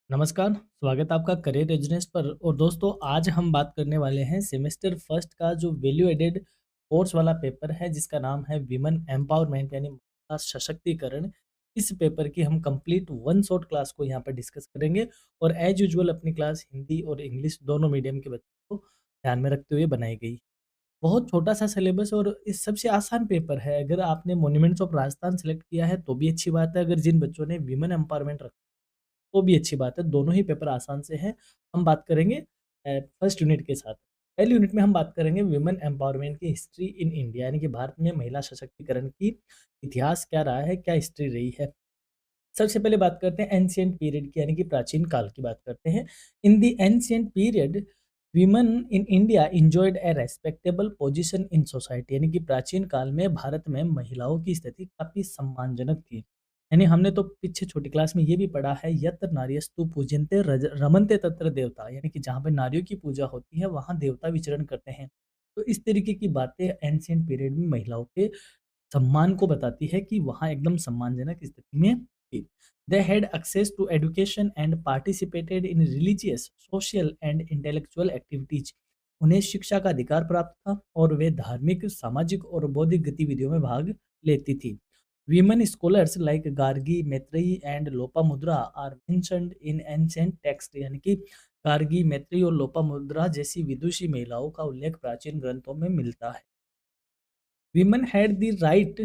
नमस्कार, स्वागत है आपका करियर रेजिडेंस पर। और दोस्तों, आज हम बात करने वाले हैं सेमेस्टर फर्स्ट का जो वैल्यू एडेड कोर्स वाला पेपर है, जिसका नाम है विमेन एम्पावरमेंट यानी महिला सशक्तिकरण। इस पेपर की हम कंप्लीट वन शॉट क्लास को यहाँ पर डिस्कस करेंगे और एज यूजुअल अपनी क्लास हिंदी और इंग्लिश दोनों मीडियम के बच्चों को ध्यान में रखते हुए बनाई गई। बहुत छोटा सा सिलेबस और इस सबसे आसान पेपर है। अगर आपने मॉन्यूमेंट्स ऑफ राजस्थान सेलेक्ट किया है तो भी अच्छी बात है, अगर जिन बच्चों ने विमेन एम्पावरमेंट वो भी अच्छी बात है, दोनों ही पेपर आसान से हैं। हम बात करेंगे फर्स्ट यूनिट के साथ। पहली यूनिट में हम बात करेंगे वुमेन एम्पावरमेंट की हिस्ट्री इन इंडिया, यानी कि भारत में महिला सशक्तिकरण की इतिहास क्या रहा है, क्या हिस्ट्री रही है। सबसे पहले बात करते हैं एंशिएंट पीरियड की, यानी कि प्राचीन काल की बात करते हैं। In the ancient period women in India enjoyed A respectable position in society, यानी कि प्राचीन काल में भारत में महिलाओं की स्थिति काफी सम्मानजनक थी। यानी हमने तो पीछे छोटी क्लास में ये भी पढ़ा है, यत्र नार्यस्तु पूज्यन्ते रमन्ते तत्र देवता, यानी कि जहाँ पे नारियों की पूजा होती है वहाँ देवता विचरण करते हैं। तो इस तरीके की बातें एंशिएंट पीरियड में महिलाओं के सम्मान को बताती है कि वहाँ एकदम सम्मानजनक स्थिति में थी। They had access to education and participated in religious, social and intellectual activities. उन्हें शिक्षा का अधिकार प्राप्त था और वे धार्मिक, सामाजिक और बौद्धिक गतिविधियों में भाग लेती थी। Women scholars like Gargi, Maitreyi and Lopamudra are mentioned in ancient text, यानी कि गार्गी, मैत्रेयी और लोपामुद्रा जैसी विदुषी महिलाओं का उल्लेख प्राचीन ग्रंथों में मिलता है। Women had the right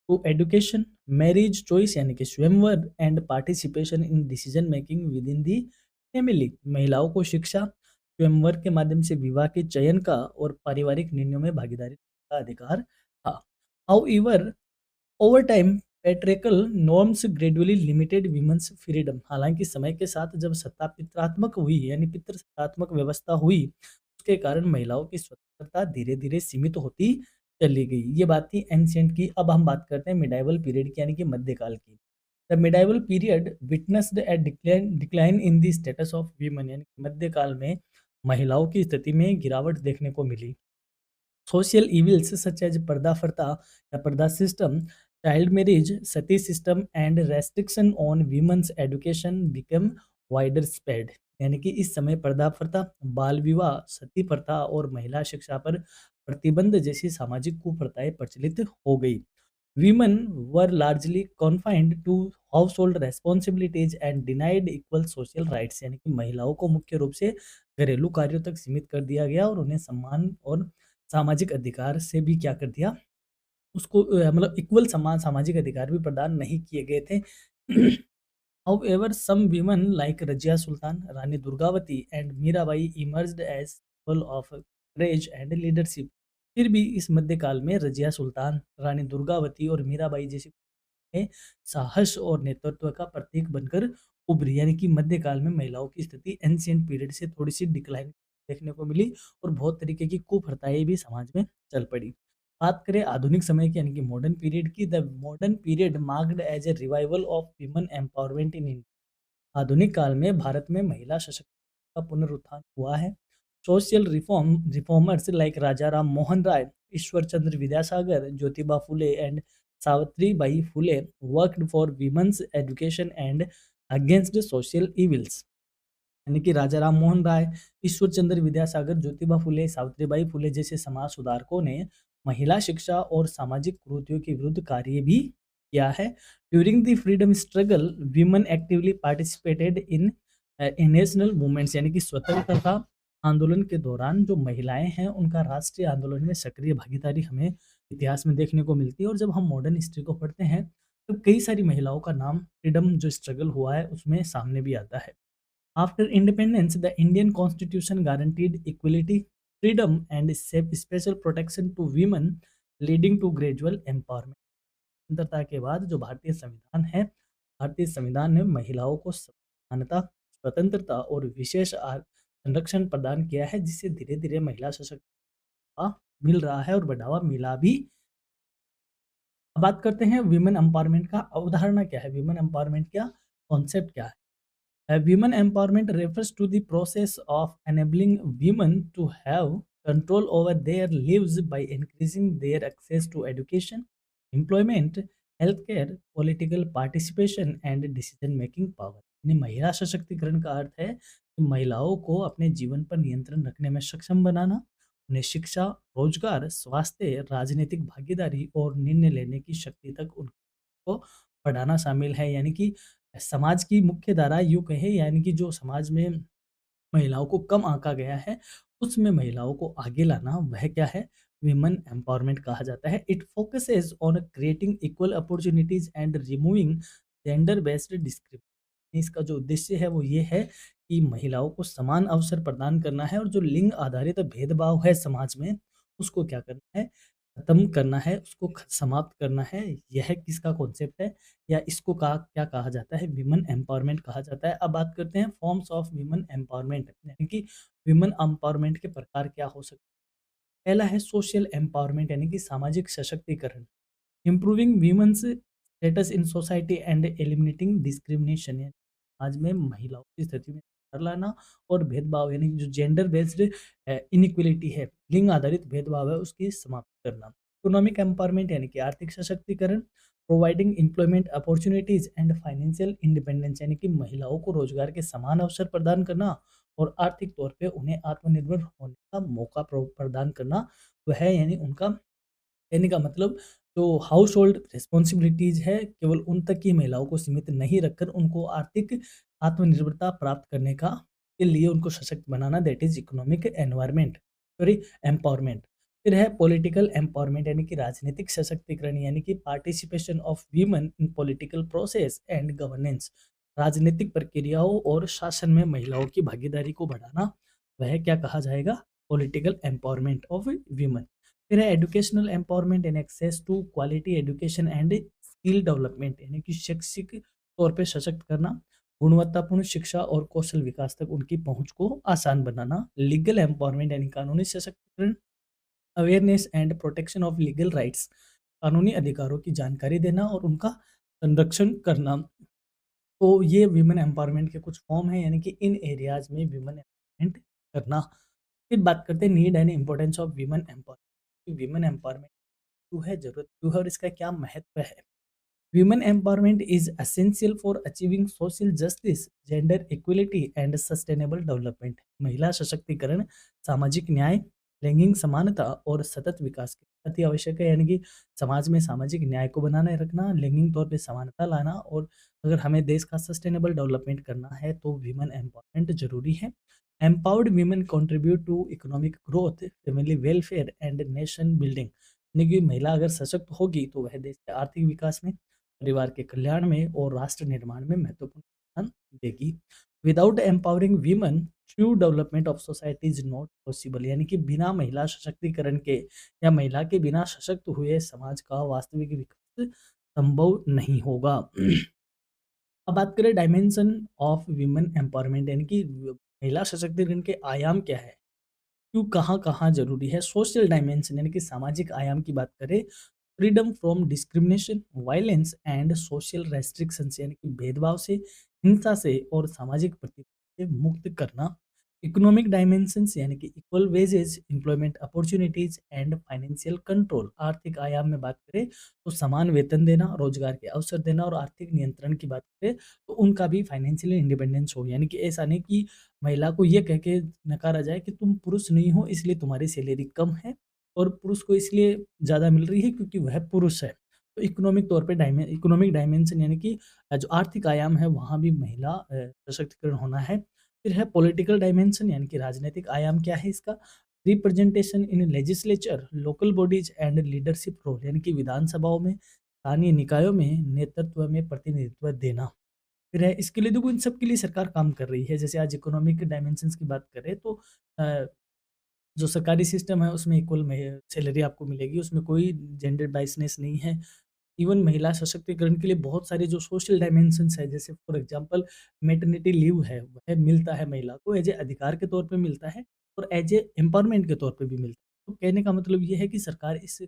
to education, marriage choice यानी कि स्वयंवर and participation in decision making with in the family. महिलाओं को शिक्षा, स्वयंवर के माध्यम से विवाह के चयन का और पारिवारिक निर्णयों में भागीदारी का अधिकार था। However over time patriarchal norms gradually limited women's freedom. हालांकि समय के साथ जब सत्ता पित्रात्मक हुई, यानी पितृसत्तात्मक व्यवस्था हुई, उसके कारण महिलाओं की स्वतंत्रता धीरे धीरे सीमित होती चली गई। ये बात थी एंशिएंट की। अब हम बात करते हैं मिडाइवल पीरियड की, यानी कि मध्यकाल की। The medieval period witnessed A decline in the status of women, यानी कि मध्यकाल में महिलाओं की स्थिति में गिरावट देखने को मिली। सोशल इविल्स सच एज पर्दा प्रथा या पर्दा system, child marriage, Sati system and restriction on women's education become wider spread. यानी कि इस समय पर्दा प्रथा, बाल विवाह, सती प्रथा और महिला शिक्षा पर प्रतिबंध जैसी सामाजिक कुप्रथाएं प्रचलित हो गई। Women were largely confined to household responsibilities and denied equal social rights, यानी कि महिलाओं को मुख्य रूप से घरेलू कार्यों तक सीमित कर दिया गया और उन्हें सम्मान और सामाजिक अधिकार से भी क्या कर दिया, उसको मतलब इक्वल समान सामाजिक अधिकार भी प्रदान नहीं किए गए थे। However some women like Razia Sultan, Rani Durgavati and Mirabai emerged as symbol of courage and leadership. फिर भी इस मध्यकाल में रजिया सुल्तान, रानी दुर्गावती और मीराबाई जैसी में साहस और नेतृत्व का प्रतीक बनकर उभरी। यानी कि मध्यकाल में महिलाओं की स्थिति एंशिएंट पीरियड से थोड़ी सी डिक्लाइन देखने को मिली और बहुत तरीके की कुप्रथाएं भी समाज में चल पड़ी। बात करें आधुनिक समय की, यानी कि मॉडर्न पीरियड की, the modern period marked as a revival of women empowerment in India. आधुनिक काल में भारत में महिला सशक्तिकरण का पुनरुत्थान हुआ है। Social reformers like Raja Ram Mohan Roy, Ishwar Chandra Vidyasagar, Jyotiba Phule and Savitribai Phule worked for women's education and against social evils. यानी कि राजा राम मोहन राय, ईश्वर चंद्र विद्यासागर, ज्योतिबा फुले, सावित्रीबाई फुले जैसे समाज सुधारकों ने महिला शिक्षा और सामाजिक कुरीतियों के विरुद्ध कार्य भी किया है। During the freedom struggle women actively participated in national movements, यानी कि स्वतंत्रता आंदोलन के दौरान जो महिलाएं हैं उनका राष्ट्रीय आंदोलन में सक्रिय भागीदारी हमें इतिहास में देखने को मिलती है। और जब हम मॉडर्न हिस्ट्री को पढ़ते हैं तो कई सारी महिलाओं का नाम फ्रीडम जो स्ट्रगल हुआ है उसमें सामने भी आता है। After independence, the Indian Constitution guaranteed equality, freedom, and special protection to women, leading to gradual empowerment. स्वतंत्रता के बाद जो भारतीय संविधान है, भारतीय संविधान ने महिलाओं को समानता, स्वतंत्रता और विशेष संरक्षण प्रदान किया है, जिससे धीरे धीरे महिला सशक्तिकरण मिल रहा है और बढ़ावा मिला भी। अब बात करते हैं विमेन एम्पावरमेंट का अवधारणा क्या है, विमेन एम्पावरमेंट क्या कॉन्सेप्ट क्या है। Women empowerment refers to the process of enabling women to have control over their lives by increasing their access to education, employment, healthcare, political participation, and decision making power. यानी महिला सशक्तिकरण का अर्थ है कि महिलाओं को अपने जीवन पर नियंत्रण रखने में सक्षम बनाना, उन्हें शिक्षा, रोजगार, स्वास्थ्य, राजनीतिक भागीदारी और निर्णय लेने की शक्ति तक उनको बढ़ाना शामिल है। यानी कि समाज की मुख्य धारा यूँ कहें, यानी कि जो समाज में महिलाओं को कम आँका गया है, उसमें महिलाओं को आगे लाना वह क्या है? विमेन एम्पावरमेंट कहा जाता है। It focuses on creating equal opportunities and removing gender based discrimination. इसका जो उद्देश्य है वो ये है कि महिलाओं को समान अवसर प्रदान करना है और जो लिंग आधारित भेदभाव है समाज में, उसको क्या करना है? खत्म करना है, उसको समाप्त करना है। यह किसका कॉन्सेप्ट है? या इसको क्या कहा जाता है? विमेन एम्पावरमेंट कहा जाता है। अब बात करते हैं फॉर्म्स ऑफ विमेन एम्पावरमेंट, यानी कि विमेन एम्पावरमेंट के प्रकार क्या हो सकते हैं। पहला है सोशल एम्पावरमेंट, यानी कि सामाजिक सशक्तिकरण, improving women's status in society and eliminating discrimination, है आज में महिलाओं की स्थिति में सुधार लाना और भेदभाव, यानी कि जो जेंडर बेस्ड इनइक्वलिटी है, लिंग आधारित भेदभाव है, उसकी समाप्त करना। इकोनॉमिक एम्पावरमेंट यानी कि आर्थिक सशक्तिकरण, providing employment opportunities and financial independence, यानी कि महिलाओं को रोजगार के समान अवसर प्रदान करना और आर्थिक तौर पे उन्हें आत्मनिर्भर होने का मौका प्रदान करना, वह है यानी उनका कहने का मतलब जो हाउस होल्ड रिस्पॉन्सिबिलिटीज़ है, केवल उन तक ही महिलाओं को सीमित नहीं रखकर उनको आर्थिक आत्मनिर्भरता प्राप्त करने का के लिए उनको सशक्त बनाना, that is economic environment sorry empowerment. फिर है पॉलिटिकल एम्पावरमेंट, यानी कि राजनीतिक सशक्तिकरण, यानी कि participation of women in political process and governance. राजनीतिक प्रक्रियाओं और शासन में महिलाओं की भागीदारी को बढ़ाना, वह क्या कहा जाएगा? Political empowerment of women. फिर है educational empowerment and access to quality education and skill development, यानी कि शैक्षिक तौर पे सशक्त करना, गुणवत्तापूर्ण शिक्षा और कौशल विकास तक उनकी पहुंच को आसान बनाना। लीगल एम्पावरमेंट यानी कानूनी सशक्तिकरण, awareness and protection of legal rights, कानूनी अधिकारों की जानकारी देना और उनका संरक्षण करना। तो ये वीमेन एम्पावरमेंट के कुछ फॉर्म हैं, यानी कि इन एरियाज में वीमेन एम्पावरमेंट करना। फिर बात करते हैं need and importance of women empowerment. Women empowerment क्यों है, ज़रूरत क्यों है और इसका क्या महत्व है? Women empowerment is essential for achieving social justice, gender equality and sustainable development। महिला सशक्तिकरण सामाजिक न्याय, लैंगिक समानता और सतत विकास के लिए अति आवश्यक है। यानी कि समाज में सामाजिक न्याय को बनाए रखना, लैंगिक तौर पे समानता लाना, और अगर हमें देश का सस्टेनेबल डेवलपमेंट करना है तो वीमेन एम्पावरमेंट जरूरी है। Empowered women contribute to economic growth, family welfare and nation building. यानी कि महिला अगर सशक्त होगी तो वह देश के आर्थिक विकास में, परिवार के कल्याण में और राष्ट्र निर्माण में महत्वपूर्ण योगदान देगी। Without empowering women, true development of society is not possible, यानी कि बिना महिला सशक्तिकरण के या महिला के बिना सशक्त हुए समाज का वास्तविक विकास संभव नहीं होगा। अब बात करें डायमेंशन ऑफ वीमेन एम्पावरमेंट, यानी कि महिला सशक्तिकरण के आयाम क्या है, क्यों, कहाँ-कहाँ ज़रूरी है। सोशल डायमेंशन यानी कि सामाजिक आयाम की बात करें, freedom from discrimination, violence and social restrictions, यानी कि भेदभाव से, हिंसा से और सामाजिक प्रतिबंध से मुक्त करना। इकोनॉमिक डायमेंशंस यानी कि equal wages, employment opportunities and financial control. आर्थिक आयाम में बात करें तो समान वेतन देना, रोजगार के अवसर देना, और आर्थिक नियंत्रण की बात करें तो उनका भी फाइनेंशियली इंडिपेंडेंस हो। यानी कि ऐसा नहीं कि महिला को ये कह के नकारा जाए कि तुम पुरुष नहीं हो इसलिए तुम्हारी सैलरी कम है और पुरुष को इसलिए ज़्यादा मिल रही है क्योंकि वह पुरुष है। तो इकोनॉमिक तौर पे इकोनॉमिक डायमेंशन यानी कि जो आर्थिक आयाम है वहाँ भी महिला सशक्तिकरण होना है। फिर है पॉलिटिकल डायमेंशन, यानी कि राजनीतिक आयाम क्या है इसका, representation in legislature, local bodies and leadership role, यानी कि विधानसभाओं में, स्थानीय निकायों में नेतृत्व में प्रतिनिधित्व देना। फिर है इसके लिए देखो इन सब के लिए सरकार काम कर रही है। जैसे आज इकोनॉमिक डायमेंशंस की बात करें तो अ, जो सरकारी सिस्टम है उसमें इक्वल में सैलरी आपको मिलेगी, उसमें कोई जेंडर बाइसनेस नहीं है। इवन महिला सशक्तिकरण के लिए बहुत सारे जो सोशल डायमेंशंस है, जैसे फॉर एग्जांपल मैटरनिटी लीव है, वह मिलता है महिला को एज ए अधिकार के तौर पे मिलता है और एज ए एम्पावरमेंट के तौर पे भी मिलता है। तो कहने का मतलब ये है कि सरकार इस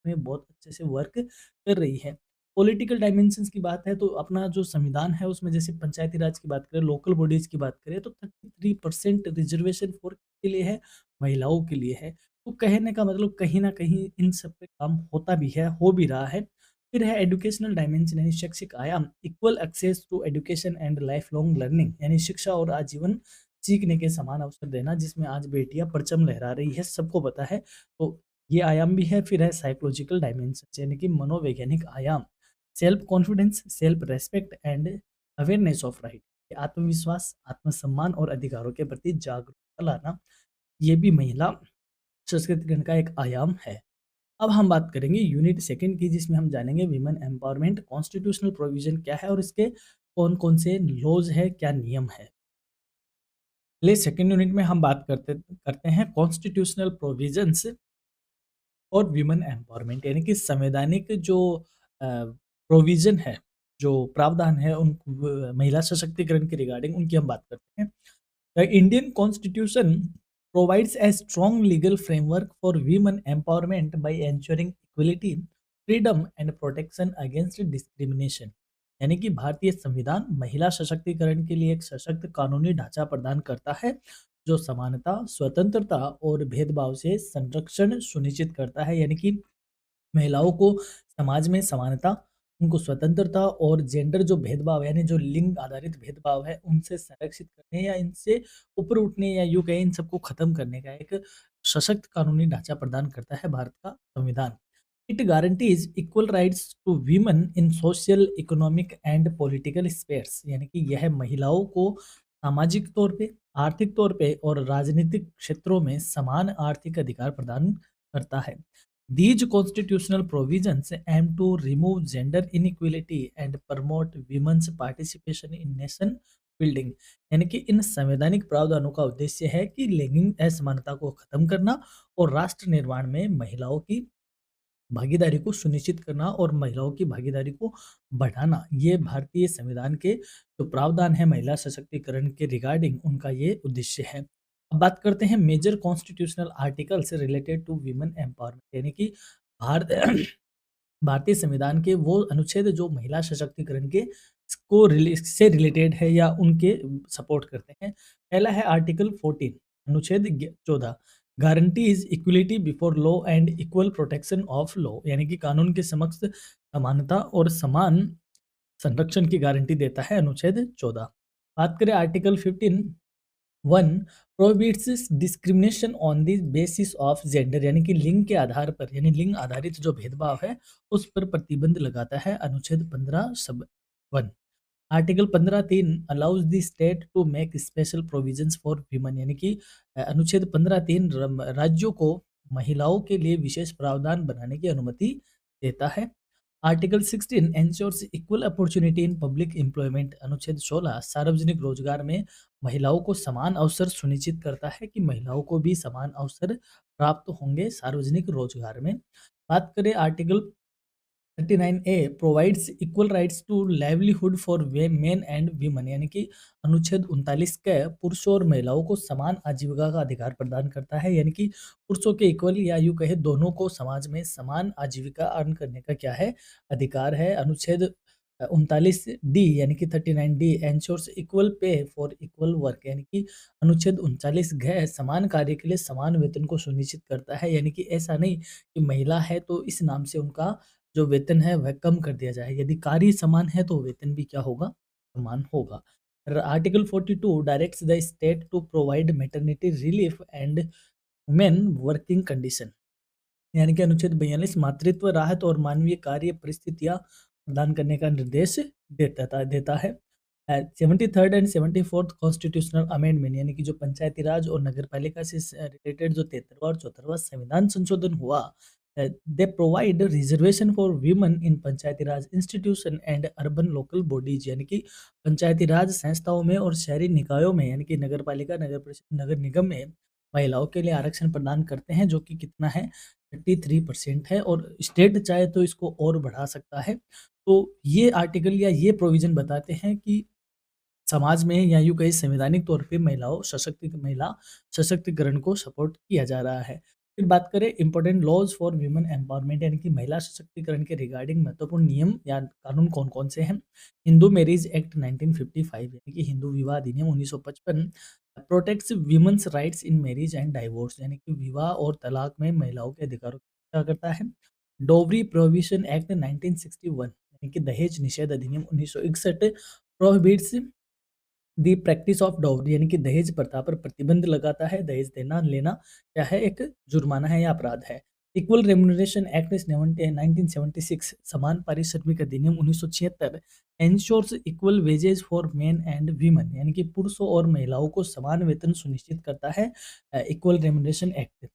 में बहुत अच्छे से वर्क कर रही है। पॉलिटिकल डायमेंशंस की बात है तो अपना जो संविधान है उसमें जैसे पंचायती राज की बात करें, लोकल बॉडीज की बात करें तो 33% रिजर्वेशन फॉर के लिए है, महिलाओं के लिए है। तो कहने का मतलब कहीं न कहीं इन सब पे काम होता भी है, हो भी रहा है। फिर है एजुकेशनल डायमेंशन यानी शैक्षिक आयाम, equal access to education and life long learning यानी शिक्षा और आजीवन सीखने के समान अवसर देना, जिसमें आज बेटियां परचम लहरा रही है, सबको पता है। तो ये आयाम भी है। फिर है साइकोलॉजिकल डायमेंशन यानी कि मनोवैज्ञानिक आयाम, self confidence, self respect and awareness of right, आत्मविश्वास, आत्मसम्मान और अधिकारों के प्रति जागरूकता लाना, ये भी महिला सशक्तिकरण का एक आयाम है। अब हम बात करेंगे यूनिट सेकंड की, जिसमें हम जानेंगे विमेन एम्पावरमेंट कॉन्स्टिट्यूशनल प्रोविजन क्या है और इसके कौन-कौन से लॉज़ है, क्या नियम है। चलिए सेकंड यूनिट में हम बात करते करते हैं कॉन्स्टिट्यूशनल प्रोविजंस और विमेन एम्पावरमेंट यानी कि संवैधानिक जो प्रोविजन है, जो प्रावधान है उन महिला सशक्तिकरण के रिगार्डिंग उनकी हम बात करते हैं। The Indian Constitution provides a strong legal framework for women empowerment by ensuring equality, freedom and protection against discrimination। यानी कि भारतीय संविधान महिला सशक्तिकरण के लिए एक सशक्त कानूनी ढांचा प्रदान करता है, जो समानता, स्वतंत्रता और भेदभाव से संरक्षण सुनिश्चित करता है। यानी कि महिलाओं को समाज में समानता, उनको स्वतंत्रता और जेंडर जो भेदभाव है, यानी जो लिंग आधारित भेदभाव है, उनसे संरक्षित करने या इनसे ऊपर उठने या यूँ कहें इन सबको खत्म करने का एक सशक्त कानूनी ढांचा प्रदान करता है भारत का संविधान। It guarantees equal rights to women in social, economic and political spheres, यानी कि यह महिलाओं को सामाजिक तौर पे, आर्थिक तौर पे और राजनीतिक क्षेत्रों में समान आर्थिक अधिकार प्रदान करता है। These constitutional provisions aim to remove gender inequality and promote women's participation in nation building। यानी कि इन संवैधानिक प्रावधानों का उद्देश्य है कि लैंगिक असमानता को खत्म करना और राष्ट्र निर्माण में महिलाओं की भागीदारी को सुनिश्चित करना और महिलाओं की भागीदारी को बढ़ाना। ये भारतीय संविधान के जो प्रावधान है महिला सशक्तिकरण के रिगार्डिंग, उनका ये उद्देश्य है। अब बात करते हैं major constitutional articles related to women empowerment, यानी कि भारत भारतीय संविधान के वो अनुच्छेद जो महिला सशक्तिकरण के से रिलेटेड है या उनके सपोर्ट करते हैं। पहला है आर्टिकल 14, अनुच्छेद 14, guarantees equality before law and equal protection of law, यानी कि कानून के समक्ष समानता और समान संरक्षण की गारंटी देता है अनुच्छेद 14। बात करें article 15, 1 prohibits discrimination on the basis of gender, यानी कि लिंग के आधार पर, यानी लिंग आधारित जो भेदभाव है उस पर प्रतिबंध लगाता है अनुच्छेद 15 सब 1। Article 15(3) allows the state to make special provisions for women, यानी कि अनुच्छेद 15(3) राज्यों को महिलाओं के लिए विशेष प्रावधान बनाने की अनुमति देता है। Article 16 ensures equal opportunity in public employment, अनुच्छेद 16 सार्वजनिक रोजगार में महिलाओं को समान अवसर सुनिश्चित करता है कि महिलाओं को भी समान अवसर प्राप्त होंगे सार्वजनिक रोजगार में। बात करें article 39A provides equal rights to livelihood for men and women, यानी कि अनुच्छेद 39 के पुरुषों और महिलाओं को समान आजीविका का अधिकार प्रदान करता है। यानी कि पुरुषों के इक्वल या यूँ कहे दोनों को समाज में समान आजीविका अर्न करने का क्या है, अधिकार है। अनुच्छेद 39D यानी कि 39D ensures equal pay for equal work, यानी कि अनुच्छेद 39 घ समान कार्य के लिए समान वेतन को सुनिश्चित करता है। यानी कि ऐसा नहीं कि महिला है तो इस नाम से उनका जो वेतन है वह कम कर दिया जाए। यदि कार्य समान है तो वेतन भी क्या होगा, समान होगा। Article 42 directs the state to provide maternity relief and women working condition, यानी कि अनुच्छेद 42 मातृत्व राहत और मानवीय कार्य परिस्थितियां प्रदान करने का निर्देश देता है। 73rd and 74th constitutional amendment, यानी कि जो पंचायती राज और नगरपालिका से रिलेटेड जो 73वां और 74वां संविधान संशोधन हुआ, they provide reservation for women in Panchayati raj institution and urban local bodies, यानी कि पंचायती राज संस्थाओं में और शहरी निकायों में, यानी कि नगरपालिका, नगर परिषद, नगर निगम में महिलाओं के लिए आरक्षण प्रदान करते हैं, जो कि कितना है 33% है और स्टेट चाहे तो इसको और बढ़ा सकता है। तो ये आर्टिकल या ये प्रोविजन बताते हैं कि समाज में या यूँ कहें संवैधानिक तौर पे महिला सशक्तिकरण को सपोर्ट किया जा रहा है। फिर बात करें important laws for women empowerment, यानी कि महिला सशक्तिकरण के रिगार्डिंग महत्वपूर्ण नियम या कानून कौन-कौन से हैं। हिंदू मैरिज एक्ट 1955, यानी कि हिंदू विवाह अधिनियम 1955 protects women's rights in marriage and divorce, यानी कि विवाह और तलाक में महिलाओं के अधिकारों की रक्षा करता है। डोवरी प्रोहिबिशन एक्ट 1961 यानी कि दहेज निषेध अधिनियम 1961 prohibits the practice of dowry यानी कि दहेज प्रथा पर प्रतिबंध लगाता है। दहेज देना लेना क्या है, एक जुर्माना है या अपराध है। इक्वल रेम्युनरेशन एक्ट 1976 समान पारिश्रमिक अधिनियम 1976 ensures equal wages for men and women यानी कि पुरुषों और महिलाओं को समान वेतन सुनिश्चित करता है। Equal remuneration act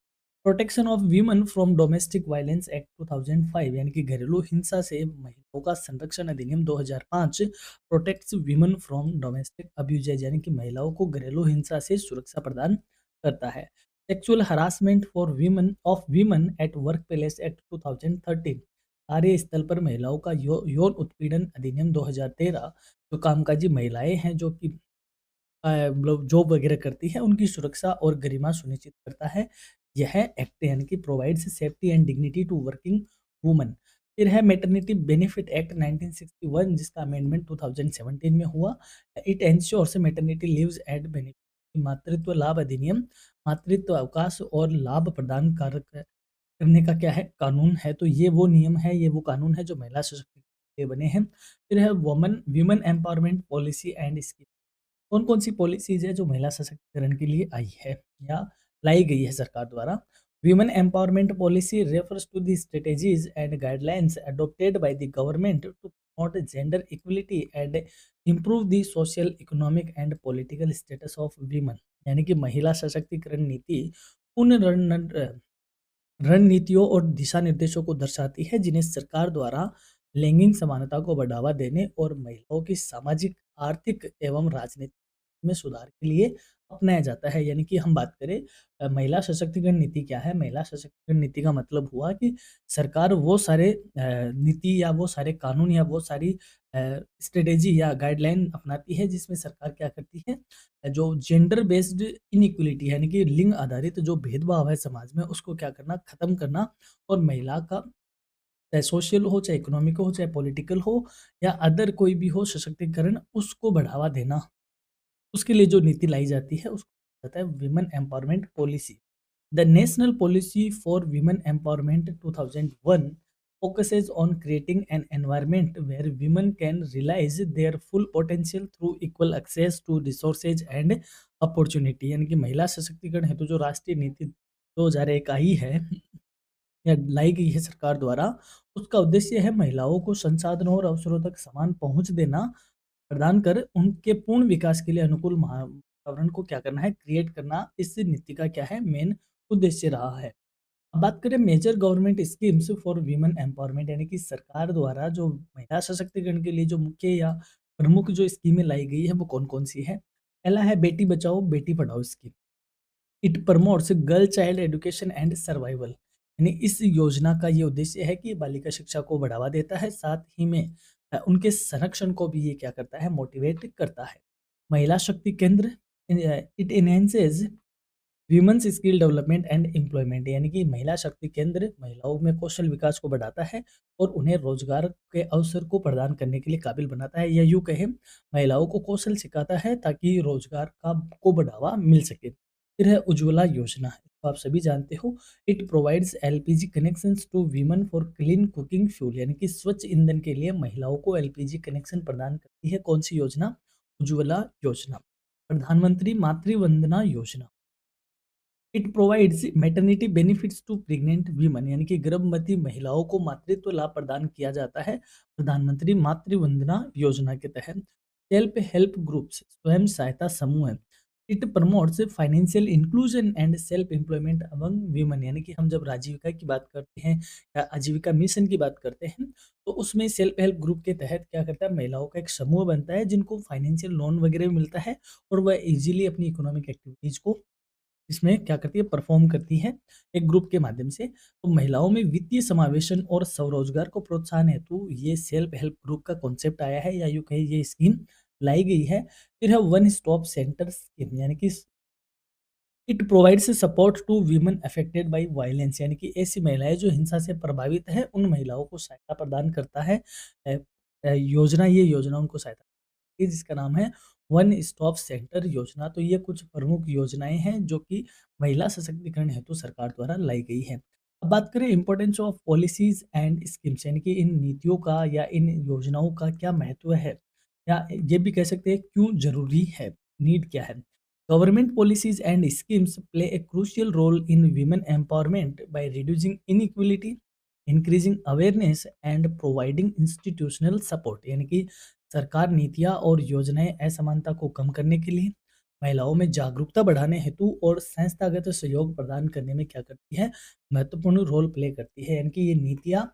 protection of women from domestic violence act 2005 यानी कि घरेलू हिंसा से महिलाओं का संरक्षण अधिनियम 2005 protects women from domestic abuse यानी कि महिलाओं को घरेलू हिंसा से सुरक्षा प्रदान करता है। Sexual harassment for women of women at work place act 2013 कार्यस्थल पर महिलाओं का यौन उत्पीड़न अधिनियम 2013 जो कामकाजी महिलाएं हैं जो कि मतलब जॉब वगैरह करती है उनकी सुरक्षा और गरिमा सुनिश्चित करता है। यह एक्ट यानी कि provides safety and dignity to working woman. फिर है मैटरनिटी बेनिफिट एक्ट 1961 जिसका अमेंडमेंट 2017 में हुआ। It ensures maternity leaves and benefit मातृत्व लाभ अधिनियम मातृत्व अवकाश और लाभ प्रदान करने का क्या है, कानून है। तो ये वो नियम है, ये वो कानून है जो महिला सशक्तिकरण के लिए बने हैं। फिर है woman women empowerment policy and scheme. कौन-कौन सी पॉलिसीज़ है जो महिला सशक्तिकरण के लिए आई है या लाई गई है सरकार द्वारा? Women empowerment policy refers to the strategies and guidelines adopted by the government to promote gender equality and improve the social, economic and political status of women. यानी कि महिला सशक्तिकरण नीति उन रणनीतियों और दिशा निर्देशों को दर्शाती है जिन्हें सरकार द्वारा लैंगिक समानता को बढ़ावा देने और महिलाओं की सामाजिक, आर्थिक एवं राजनीतिक में सुधार के लिए अपनाया जाता है। यानी कि हम बात करें महिला सशक्तिकरण नीति क्या है? महिला सशक्तिकरण नीति का मतलब हुआ कि सरकार वो सारे नीति या वो सारे कानून या वो सारी स्ट्रेटेजी या गाइडलाइन अपनाती है जिसमें सरकार क्या करती है, जो जेंडर बेस्ड इनइक्वलिटी यानी कि लिंग आधारित जो भेदभाव है समाज में उसको क्या करना, खत्म करना और महिला का चाहे सोशल हो, चाहे इकोनॉमिक हो, चाहे पॉलिटिकल हो या अदर कोई भी हो सशक्तिकरण उसको बढ़ावा देना। उसके लिए जो नीति लाई जाती है उसको कहा जाता है women empowerment policy. The national policy for women empowerment 2001 focuses on creating an environment where women can realize their full potential through equal access to resources and opportunity। यानी कि महिला सशक्तिकरण हेतु जो राष्ट्रीय नीति 2001 आई है या लाई गई है सरकार द्वारा, उसका उद्देश्य है महिलाओं को संसाधनों और अवसरों तक समान पहुंच देना प्रदान कर उनके पूर्ण विकास के लिए अनुकूल वातावरण को क्या करना है, क्रिएट करना। इस नीति का क्या है, मेन उद्देश्य रहा है। अब बात करें major government schemes for women empowerment यानी कि सरकार द्वारा जो महिला सशक्तिकरण के लिए जो मुख्य या प्रमुख जो स्कीमें लाई गई है वो कौन-कौन सी है? पहला है Beti Bachao Beti Padhao scheme. It promotes girl child education and survival. यानी इस योजना का ये उद्देश्य है कि बालिका शिक्षा को बढ़ावा देता है, साथ ही में उनके संरक्षण को भी ये क्या करता है, मोटिवेट करता है। महिला शक्ति केंद्र it enhances women's skill development and employment. यानी कि महिला शक्ति केंद्र महिलाओं में कौशल विकास को बढ़ाता है और उन्हें रोजगार के अवसर को प्रदान करने के लिए काबिल बनाता है, या यूँ कहें महिलाओं को कौशल सिखाता है ताकि रोजगार का को बढ़ावा मिल सके। फिर है उज्ज्वला योजना, इसको आप सभी जानते हो। It provides LPG connections to women for clean cooking fuel. यानी कि स्वच्छ ईंधन के लिए महिलाओं को एलपीजी कनेक्शन प्रदान करती है। कौन सी योजना? उज्ज्वला योजना। प्रधानमंत्री मातृ वंदना योजना। It provides maternity benefits to pregnant women. यानी कि गर्भवती महिलाओं को मातृत्व लाभ प्रदान किया जाता है प्रधानमंत्री मातृ वंदना योजना के तहत। सेल्फ हेल्प ग्रुप्स स्वयं सहायता समूह है। It promotes financial inclusion and self employment among women. यानी कि हम जब आजीविका की बात करते हैं या आजीविका मिशन की बात करते हैं तो उसमें सेल्फ हेल्प ग्रुप के तहत क्या करता है, महिलाओं का एक समूह बनता है जिनको फाइनेंशियल लोन वगैरह मिलता है और वह इजीली अपनी इकोनॉमिक एक्टिविटीज को इसमें क्या करती है, परफॉर्म करती है एक ग्रुप के माध्यम से। तो महिलाओं में वित्तीय समावेशन और स्वरोजगार को प्रोत्साहन हेतु ये सेल्फ हेल्प ग्रुप का कॉन्सेप्ट आया है, या यूँ कहिए ये स्कीम लाई गई है। फिर है वन स्टॉप सेंटर स्कीम। यानी कि it provides support to women affected by violence. यानी कि ऐसी महिलाएं जो हिंसा से प्रभावित है उन महिलाओं को सहायता प्रदान करता है। अ, ये योजना उनको सहायता करती है जिसका नाम है वन स्टॉप सेंटर योजना। तो ये कुछ प्रमुख योजनाएं हैं जो कि महिला सशक्तिकरण हेतु सरकार द्वारा लाई गई है। अब बात करें importance of policies and schemes, यानी कि इन नीतियों का या इन योजनाओं का क्या महत्व है? या ये भी कह सकते हैं क्यों ज़रूरी है? नीड क्या है? Government policies and schemes play a crucial role in women empowerment by reducing inequality, increasing awareness and providing institutional support, यानी कि सरकार नीतियाँ और योजनाएँ असमानता को कम करने के लिए, महिलाओं में जागरूकता बढ़ाने हेतु और संस्थागत सहयोग प्रदान करने में क्या करती है? महत्वपूर्ण रोल प्ले करती है। यानी कि ये नीतियाँ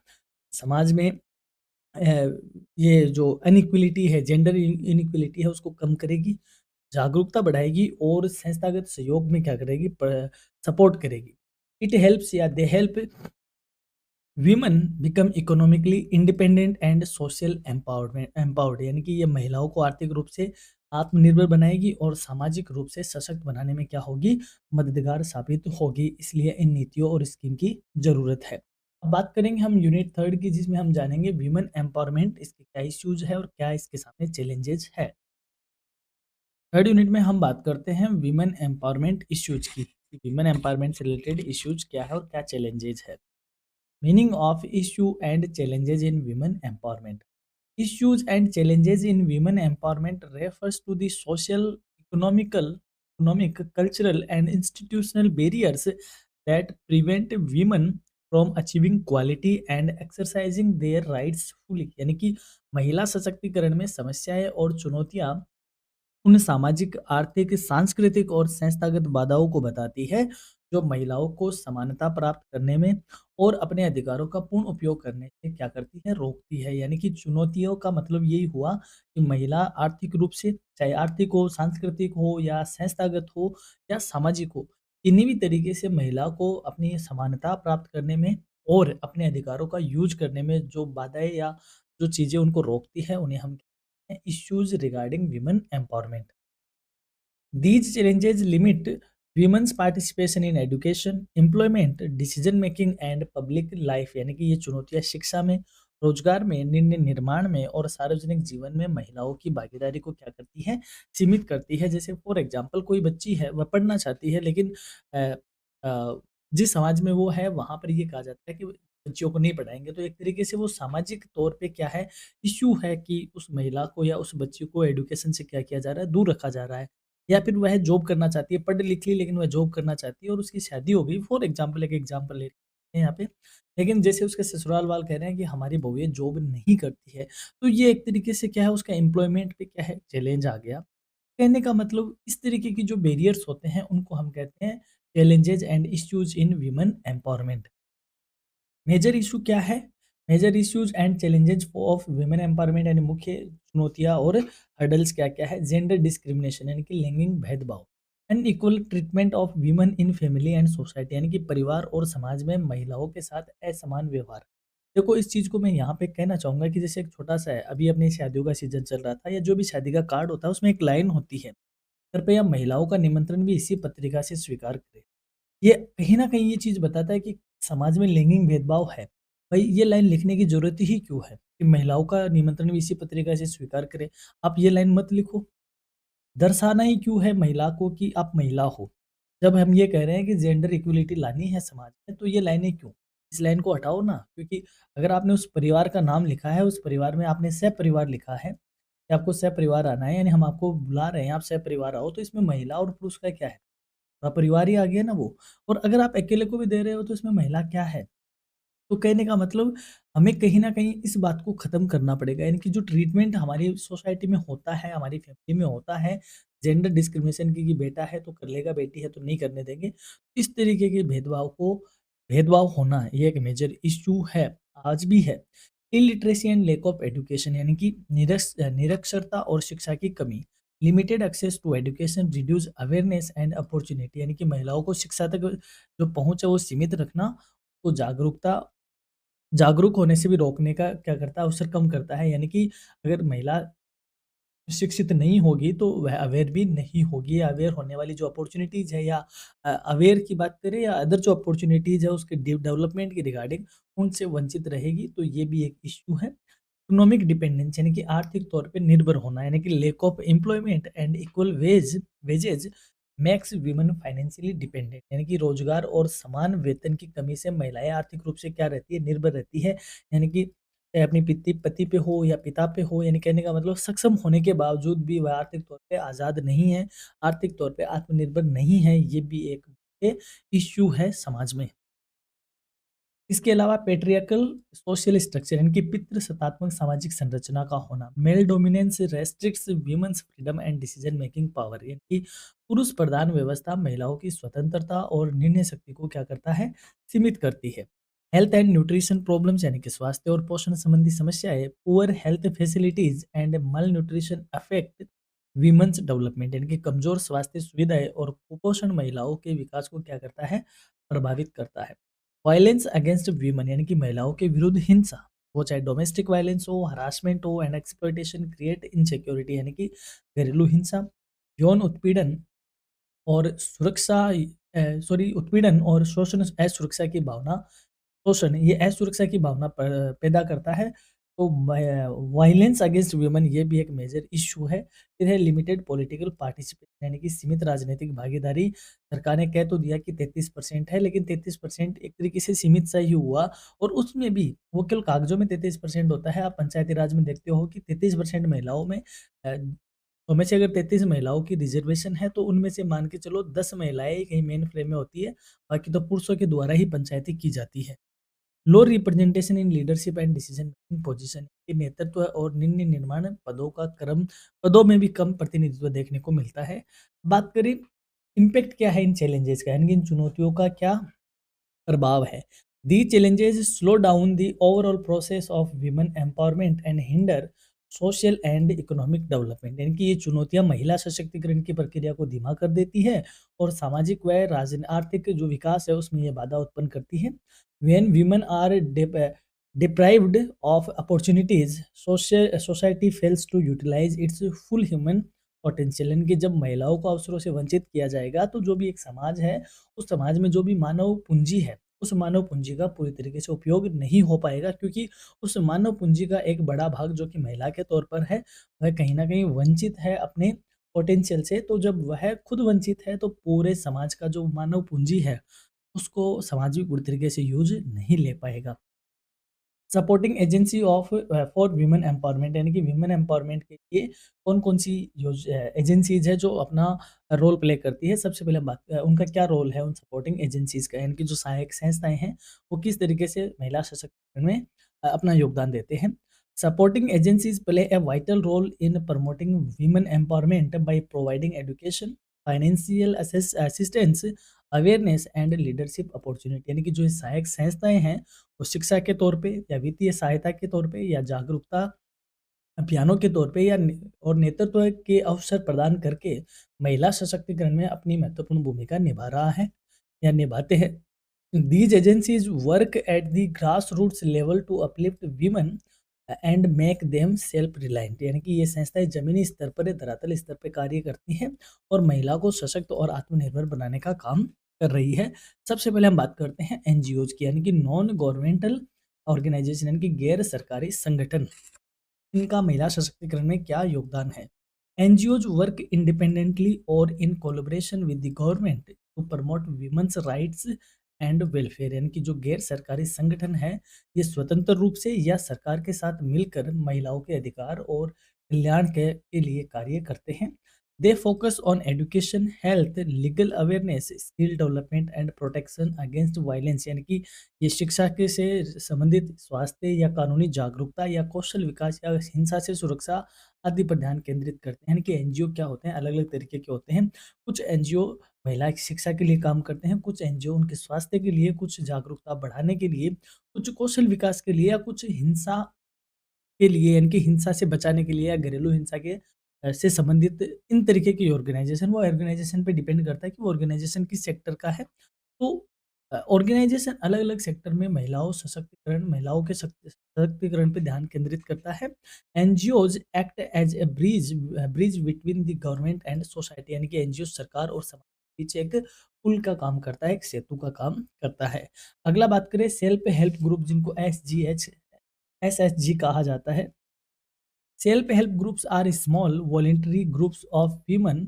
समाज में ये जो इनइक्वालिटी है, जेंडर इनइक्वालिटी है, उसको कम करेगी, जागरूकता बढ़ाएगी और संस्थागत सहयोग में क्या करेगी? सपोर्ट करेगी। इट हेल्प्स या they help women become economically independent and social empowered, यानी कि ये महिलाओं को आर्थिक रूप से आत्मनिर्भर बनाएगी और सामाजिक रूप से सशक्त बनाने में क्या होगी? मददगार साबित होगी। इसलिए इन नीतियों और स्कीम की जरूरत है। अब बात करेंगे हम यूनिट थर्ड की, जिसमें हम जानेंगे वीमेन एम्पावरमेंट, इसके क्या इश्यूज है और क्या इसके सामने चैलेंजेस है। थर्ड यूनिट में हम बात करते हैं वीमेन एम्पावरमेंट इश्यूज की। वीमेन एम्पावरमेंट से रिलेटेड इश्यूज क्या है और क्या चैलेंजेस है। Meaning of issue and challenges in women empowerment. Issues and challenges in women empowerment refers to the social, economic, cultural, and institutional barriers that prevent women from achieving quality and exercising their rights fully. यानी कि महिला सशक्तिकरण में समस्याएं और चुनौतियां उन सामाजिक, आर्थिक, सांस्कृतिक और संस्थागत बाधाओं को बताती है, जो महिलाओं को समानता प्राप्त करने में और अपने अधिकारों का पूर्ण उपयोग करने से क्या करती है? रोकती है। यानी कि चुनौतियों का मतलब यही हुआ कि महिला आर्थिक रूप से, चाहे आर्थिक हो, सांस्कृतिक हो या संस्थागत हो या सामाजिक हो, किन्हीं भी तरीके से महिला को अपनी समानता प्राप्त करने में और अपने अधिकारों का यूज़ करने में जो बाधाएँ या जो चीज़ें उनको रोकती है, उन्हें हम issues regarding women empowerment. These challenges limit women's participation in education, employment, decision making and public life, यानी कि ये चुनौतियाँ शिक्षा में, रोजगार में, निर्णय निर्माण में और सार्वजनिक जीवन में महिलाओं की भागीदारी को क्या करती है? सीमित करती है। जैसे फॉर एग्जांपल कोई बच्ची है, वह पढ़ना चाहती है, लेकिन अ जिस समाज में वो है वहाँ पर ये कहा जाता है कि बच्चियों को नहीं पढ़ाएँगे। तो एक तरीके से वो सामाजिक तौर पे क्या है? इश्यू है कि उस महिला को या उस बच्ची को एजुकेशन से क्या किया जा रहा है? दूर रखा जा रहा है। या फिर वह जॉब करना चाहती है, पढ़ लिख ली लेकिन वह जॉब करना चाहती है और उसकी शादी हो गई। फॉर एग्ज़ाम्पल एक एग्ज़ाम्पल ले रहे हैं यहाँ पे। लेकिन जैसे उसके ससुराल वाले कह रहे हैं कि हमारी बहू ये जॉब नहीं करती है, तो ये एक तरीके से क्या है? उसका एम्प्लॉयमेंट पे क्या है? चैलेंज आ गया। कहने का मतलब इस तरीके की जो बैरियर्स होते हैं उनको हम कहते हैं challenges and issues in women empowerment. Major issue क्या है? Major issues and challenges of women empowerment, यानी मुख्य चुनौतियाँ और हर्डल्स क्या-क्या है? जेंडर डिस्क्रिमिनेशन, यानी कि लैंगिक भेदभाव, unequal treatment of women in family and society, यानी कि परिवार और समाज में महिलाओं के साथ असमान व्यवहार। देखो इस चीज़ को मैं यहाँ पे कहना चाहूँगा कि जैसे एक छोटा-सा है, अभी अपनी शादियों का सीज़न चल रहा था या जो भी शादी का कार्ड होता है उसमें एक लाइन होती है, कृपया महिलाओं का निमंत्रण भी इसी पत्रिका से स्वीकार करें। ये कहीं न कहीं ये चीज़ बताता है कि समाज में लैंगिक भेदभाव है। भई ये लाइन लिखने की ज़रूरत ही क्यों है कि महिलाओं का निमंत्रण भी इसी पत्रिका से स्वीकार करें। आप ये लाइन मत लिखो। दर्शाना ही क्यों है महिला को कि आप महिला हो? जब हम ये कह रहे हैं कि जेंडर इक्वलिटी लानी है समाज में, तो ये लाइनें क्यों? इस लाइन को हटाओ ना, क्योंकि अगर आपने उस परिवार का नाम लिखा है, उस परिवार में आपने सह-परिवार लिखा है कि आपको सह-परिवार आना है, यानी हम आपको बुला रहे हैं, आप सह-परिवार आओ, तो इसमें महिला और पुरुष का क्या है? परिवार ही आ गया ना वो। और अगर आप अकेले को भी दे रहे हो, तो इसमें महिला क्या है? तो कहने का मतलब हमें कहीं न कहीं इस बात को ख़त्म करना पड़ेगा, यानी कि जो ट्रीटमेंट हमारी सोसाइटी में होता है, हमारी फैमिली में होता है, जेंडर डिस्क्रिमिनेशन की कि बेटा है तो कर लेगा, बेटी है तो नहीं करने देंगे। इस तरीके के भेदभाव होना ये एक मेजर इश्यू है, आज भी है। Illiteracy and lack of education, यानी कि निरक्षरता और शिक्षा की कमी। Limited access to education, reduce awareness and opportunity, यानी कि महिलाओं को शिक्षा तक जो पहुँच है वो सीमित रखना, तो जागरूक होने से भी रोकने का क्या करता है? अवसर कम करता है। यानी कि अगर महिला शिक्षित नहीं होगी तो वह अवेयर भी नहीं होगी। अवेयर होने वाली जो अपॉर्च्युनिटीज़ है या अवेयर की बात करें या अदर जो अपॉर्च्युनिटीज़ है उसके डेवलपमेंट की रिगार्डिंग उनसे वंचित रहेगी, तो ये भी एक इश्यू है। इकोनॉमिक डिपेंडेंस, यानी कि आर्थिक तौर पे निर्भर होना, यानी कि lack of employment and equal wages makes women financially dependent, यानी कि रोजगार और समान वेतन की कमी से महिलाएं आर्थिक रूप से क्या रहती है, निर्भर रहती है। यानी कि चाहे अपनी पति पति पे हो या पिता पे हो, यानी कहने का मतलब सक्षम होने के बावजूद भी वह आर्थिक तौर पे आज़ाद नहीं है, आर्थिक तौर पे आत्मनिर्भर नहीं है, ये भी एक इश्यू है समाज में। इसके अलावा पैट्रियार्कल सोशल स्ट्रक्चर, यानी कि पितृसत्तात्मक सामाजिक संरचना का होना, male dominance restricts women's freedom and decision making power, यानी कि पुरुष प्रधान व्यवस्था महिलाओं की स्वतंत्रता और निर्णय शक्ति को क्या करता है, सीमित करती है। हेल्थ एंड न्यूट्रिशन प्रॉब्लम्स, यानी कि स्वास्थ्य और पोषण संबंधी समस्याएं, पुअर हेल्थ फैसिलिटीज एंड मल न्यूट्रिशन अफेक्ट वीमेन्स डेवलपमेंट, यानी कि कमजोर स्वास्थ्य सुविधाएं और कुपोषण महिलाओं के विकास को क्या करता है, प्रभावित करता है। वायलेंस अगेंस्ट वीमेन, यानी कि महिलाओं के विरुद्ध हिंसा, वो चाहे डोमेस्टिक वायलेंस हो, हरासमेंट हो एंड एक्सप्लॉइटेशन क्रिएट इनसिक्योरिटी, यानी कि घरेलू हिंसा, यौन उत्पीड़न और उत्पीड़न और शोषण असुरक्षा की भावना, शोषण ये असुरक्षा की भावना पैदा करता है। तो वायलेंस अगेंस्ट वुमेन ये भी एक मेजर इश्यू है। फिर है लिमिटेड पॉलिटिकल पार्टिसिपेशन, यानी कि सीमित राजनीतिक भागीदारी। सरकार ने कह तो दिया कि 33% है, लेकिन 33% एक तरीके से सीमित सा ही हुआ, और उसमें भी वो केवल कागजों में 33% होता है। आप पंचायती राज में देखते हो कि 33% महिलाओं में, तो में से अगर 33 महिलाओं की रिजर्वेशन है, तो उनमें से मान के चलो 10 महिलाएं कहीं मेन फ्रेम में होती है, बाकी तो पुरुषों के द्वारा ही पंचायती की जाती है। Low representation in leadership and decision making position, के नेतृत्व और निर्णय निर्माण पदों में भी कम प्रतिनिधित्व देखने को मिलता है। बात करें इम्पैक्ट क्या है इन चैलेंजेस का, यानी कि इन चुनौतियों का क्या प्रभाव है। दी challenges slow down the overall process of women empowerment and hinder social and economic development, यानी कि ये चुनौतियां महिला सशक्तिकरण की प्रक्रिया को धीमा कर देती है और सामाजिक व आर्थिक जो विकास है उसमें ये बाधा उत्पन्न करती है। When women are deprived of opportunities, society fails to utilize its full human potential, यानी कि जब महिलाओं को अवसरों से वंचित किया जाएगा, तो जो भी एक समाज है, उस समाज में जो भी मानव पूंजी है, उस मानव पूंजी का पूरी तरीके से उपयोग नहीं हो पाएगा, क्योंकि उस मानव पूंजी का एक बड़ा भाग जो कि महिला के तौर पर है, वह कहीं न कहीं वंचित है अपने पोटेंशियल से। तो जब वह खुद वंचित है, तो पूरे समाज का जो मानव पूंजी है, उसको समाज भी पूरी तरीके से यूज़ नहीं ले पाएगा। Supporting agency of for women empowerment, यानी कि वीमेन एम्पावरमेंट के लिए कौन-कौन सी एजेंसीज़ है जो अपना रोल प्ले करती है। सबसे पहले हम उनका क्या रोल है उन सपोर्टिंग एजेंसीज़ का, यानी कि जो सहायक संस्थाएँ हैं, वो किस तरीके से महिला सशक्तिकरण में अपना योगदान देते हैं। Supporting agencies play a vital role in promoting women empowerment by providing education, financial assistance, awareness and leadership opportunity, यानी कि जो ये सहायक संस्थाएँ हैं, वो शिक्षा के तौर पे या वित्तीय सहायता के तौर पे या जागरूकता अभियानों के तौर पे या और नेतृत्व के अवसर प्रदान करके महिला सशक्तिकरण में अपनी महत्वपूर्ण भूमिका निभा रहा है या निभाते हैं। These agencies work at the grass roots level to uplift women and make them self reliant, यानी कि ये संस्थाएं जमीनी स्तर पर या धरातल स्तर पर कार्य करती हैं और महिला को सशक्त और आत्मनिर्भर बनाने का काम कर रही है। सबसे पहले हम बात करते हैं एनजीओज की, यानी कि नॉन गवर्नमेंटल ऑर्गेनाइजेशन, यानी कि गैर सरकारी संगठन, इनका महिला सशक्तिकरण में क्या योगदान है। एनजीओज वर्क इंडिपेंडेंटली और in collaboration with the government to promote women's rights and welfare, यानी कि जो गैर सरकारी संगठन है, ये स्वतंत्र रूप से या सरकार के साथ मिलकर महिलाओं के अधिकार और कल्याण के लिए कार्य करते हैं। They focus on education, health, legal awareness, skill development and protection against violence, यानी कि ये शिक्षा के से संबंधित स्वास्थ्य या कानूनी जागरूकता या कौशल विकास या हिंसा से सुरक्षा आदि पर ध्यान केंद्रित करते हैं। यानी कि एनजीओ क्या होते हैं, अलग अलग तरीके के होते हैं। कुछ एनजीओ महिला की शिक्षा के लिए काम करते हैं, कुछ एनजीओ उनके स्वास्थ्य के लिए, कुछ जागरूकता बढ़ाने के लिए, कुछ कौशल विकास के लिए, या कुछ हिंसा के लिए, यानी कि हिंसा से बचाने के लिए या घरेलू हिंसा के से संबंधित इन तरीके की ऑर्गेनाइजेशन, वो ऑर्गेनाइजेशन पे डिपेंड करता है कि वो ऑर्गेनाइजेशन किस सेक्टर का है। तो ऑर्गेनाइजेशन अलग-अलग सेक्टर में महिलाओं सशक्तिकरण, महिलाओं के सशक्तिकरण पे ध्यान केंद्रित करता है। NGOs act as a bridge between the government and society, यानी कि एनजीओ सरकार और समाज के बीच एक पुल का काम करता है, एक सेतु का काम करता है। अगला बात करें सेल्फ हेल्प ग्रुप, जिनको एसएचजी कहा जाता है। Self help groups are small voluntary groups of women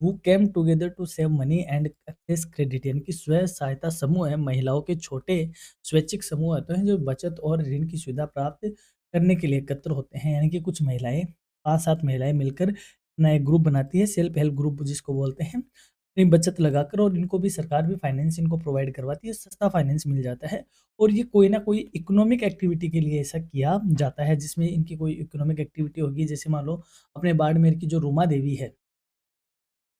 who came together to save money and access credit, यानी कि स्व सहायता समूह है, महिलाओं के छोटे स्वैच्छिक समूह होते हैं जो बचत और ऋण की सुविधा प्राप्त करने के लिए एकत्र होते हैं। यानी कि कुछ महिलाएं, 5-7 महिलाएं मिलकर नए ग्रुप बनाती है, सेल्फ हेल्प ग्रुप जिसको बोलते हैं, अपनी बचत लगाकर, और इनको भी सरकार भी फाइनेंस इनको प्रोवाइड करवाती है, सस्ता फाइनेंस मिल जाता है। और ये कोई ना कोई इकोनॉमिक एक्टिविटी के लिए ऐसा किया जाता है, जिसमें इनकी कोई इकोनॉमिक एक्टिविटी होगी। जैसे मान लो अपने बाड़मेर की जो रूमा देवी है,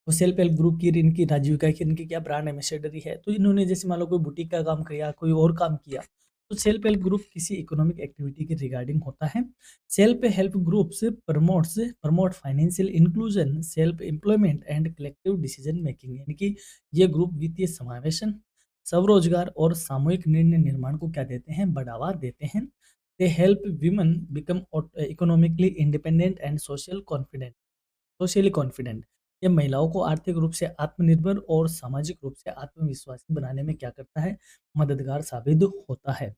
वो सेल्फ हेल्प ग्रुप की, इनकी आजीविका की, इनकी क्या ब्रांड एम्बेसडर है, तो इन्होंने जैसे मान लो कोई बुटीक का काम किया, कोई और काम किया, तो सेल्फ हेल्प ग्रुप किसी इकोनॉमिक एक्टिविटी के रिगार्डिंग होता है। Self help groups promote financial inclusion, self employment and collective decision making, यानी कि ये ग्रुप वित्तीय समावेशन, स्वरोजगार और सामूहिक निर्णय निर्माण को क्या देते हैं, बढ़ावा देते हैं। They help women become economically independent and socially confident. ये महिलाओं को आर्थिक रूप से आत्मनिर्भर और सामाजिक रूप से आत्मविश्वासी बनाने में क्या करता है, मददगार साबित होता है।